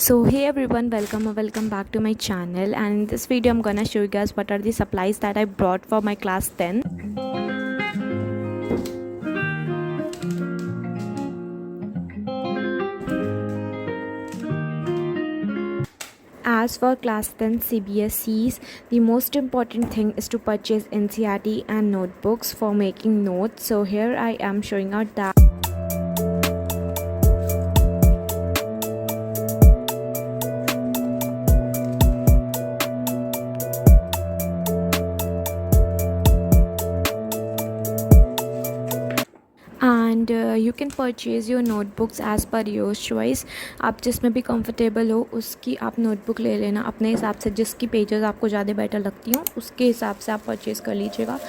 So hey everyone, welcome back to my channel, and in this video I'm gonna show you guys what are the supplies that I brought for my class 10. As for class 10 CBSEs, the most important thing is to purchase NCERT and notebooks for making notes. So here I am showing out that. And you can purchase your notebooks as per your choice. आप जिसमें भी comfortable हो उसकी आप notebook ले लेना अपने हिसाब से, जिसकी पेजेस आपको ज़्यादा बेटर लगती हों उसके हिसाब से आप परचेज़ कर लीजिएगा.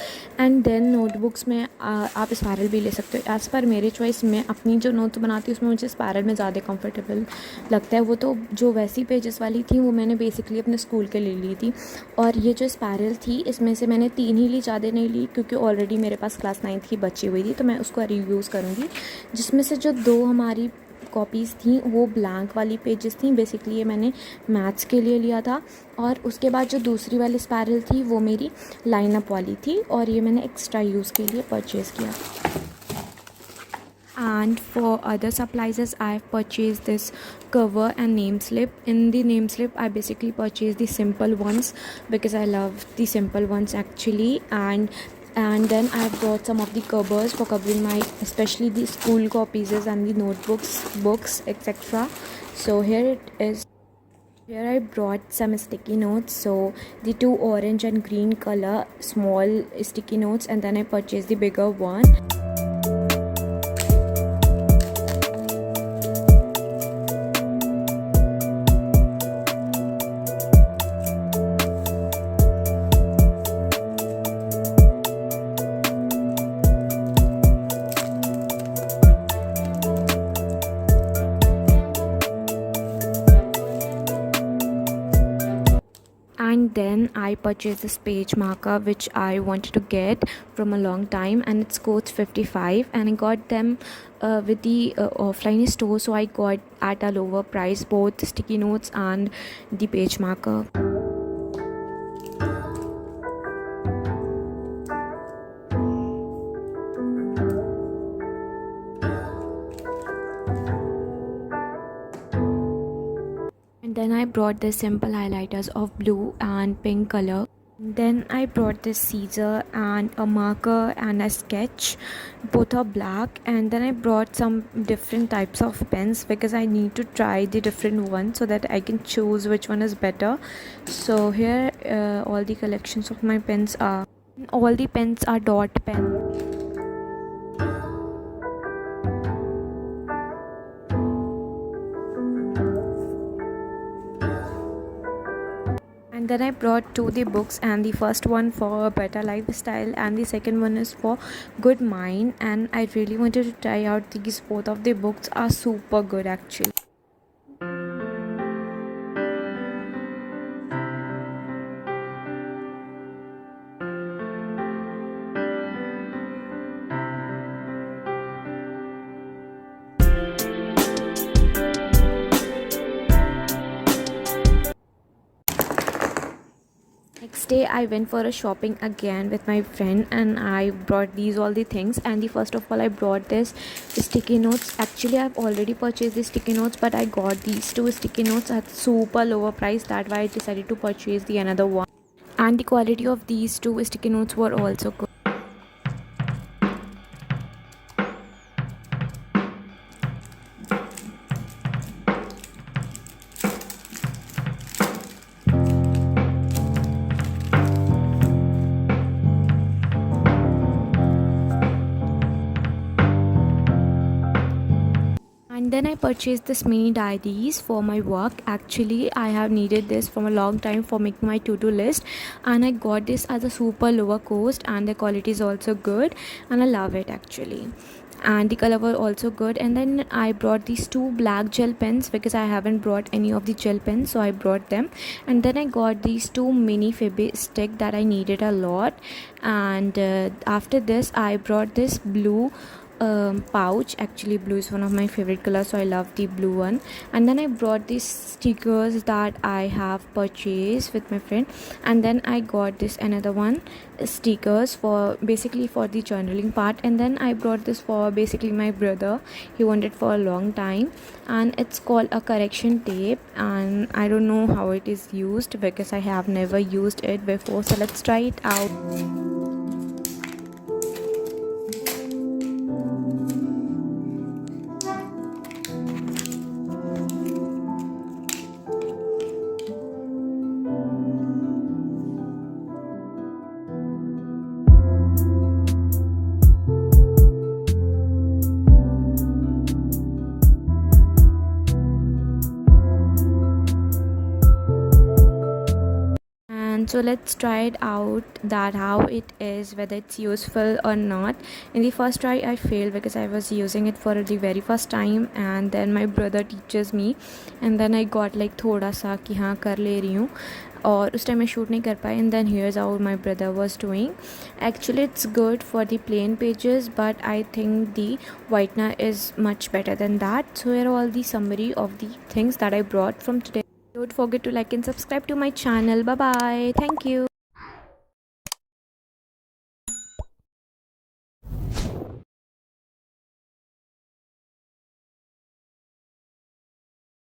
एंड देन नोटबुक्स में आप स्पायरल भी ले सकते हो. एज़ पर मेरे चॉइस में अपनी जो नोट्स बनाती हूँ उसमें मुझे स्पायरल में ज़्यादा कंफर्टेबल लगता है. वो तो जो वैसी पेजेस वाली थी वो मैंने बेसिकली अपने स्कूल के ले ली थी, और ये जो स्पायरल थी इसमें से मैंने 3 ही ली, ज़्यादा नहीं ली, क्योंकि ऑलरेडी मेरे पास क्लास 9th की बची हुई थी तो मैं उसको रीयूज़ करूँगी. जिसमें से जो 2 हमारी कॉपीज़ थी वो ब्लैंक वाली पेजेस थी. बेसिकली ये मैंने मैथ्स के लिए लिया था, और उसके बाद जो दूसरी वाली स्पायरल थी वो मेरी लाइनअप वाली थी, और ये मैंने एक्स्ट्रा यूज़ के लिए परचेज़ किया. And for other supplies, I have purchased this cover and name slip. In the name slip I basically purchased the simple ones because I love the simple ones actually, and then I have brought some of the covers for covering my especially the school copies and the notebooks, books, etc. So here it is. Here I brought some sticky notes, so the 2 orange and green color small sticky notes, and then I purchased the bigger one. And then I purchased this page marker which I wanted to get from a long time, and it's cost 55, and I got them with the offline store, so I got at a lower price both the sticky notes and the page marker. And then I brought the simple highlighters of blue and pink color. Then I brought this scissor and a marker and a sketch, both are black. And then I brought some different types of pens because I need to try the different ones so that I can choose which one is better. So here all the collections of my pens are. All the pens are dot pen. And then I brought 2 the books, and the first one for a better lifestyle and the second one is for good mind, and I really wanted to try out these. Both of the books are super good actually. Next day I went for a shopping again with my friend, and I brought these all the things. And the first of all I brought this sticky notes. Actually I've already purchased the sticky notes, but I got these 2 sticky notes at super lower price. That's why I decided to purchase the another one, and the quality of these 2 sticky notes were also good. And then I purchased this mini diaries for my work. Actually I have needed this for a long time for making my to-do list, and I got this at a super lower cost, and the quality is also good and I love it actually, and the color were also good. And then I brought these 2 black gel pens because I haven't brought any of the gel pens, so I brought them. And then I got these 2 mini Fibby stick that I needed a lot. And after this I brought this blue pouch. Actually blue is one of my favorite colors, so I love the blue one. And then I brought these stickers that I have purchased with my friend, and then I got this another one stickers for basically for the journaling part. And then I brought this for basically my brother, he wanted for a long time, and it's called a correction tape, and I don't know how it is used because I have never used it before, so let's try it out. And so let's try it out, that how it is, whether it's useful or not. In the first try I failed because I was using it for the very first time, and then my brother teaches me, and then I got like थोड़ा सा कि हाँ कर ले रही हूँ, और उस टाइम मैं शूट नहीं कर पाई. And then here's how my brother was doing. Actually it's good for the plain pages, but I think the whitener is much better than that. So here are all the summary of the things that I brought from today. Don't forget to like and subscribe to my channel. Bye bye. Thank you.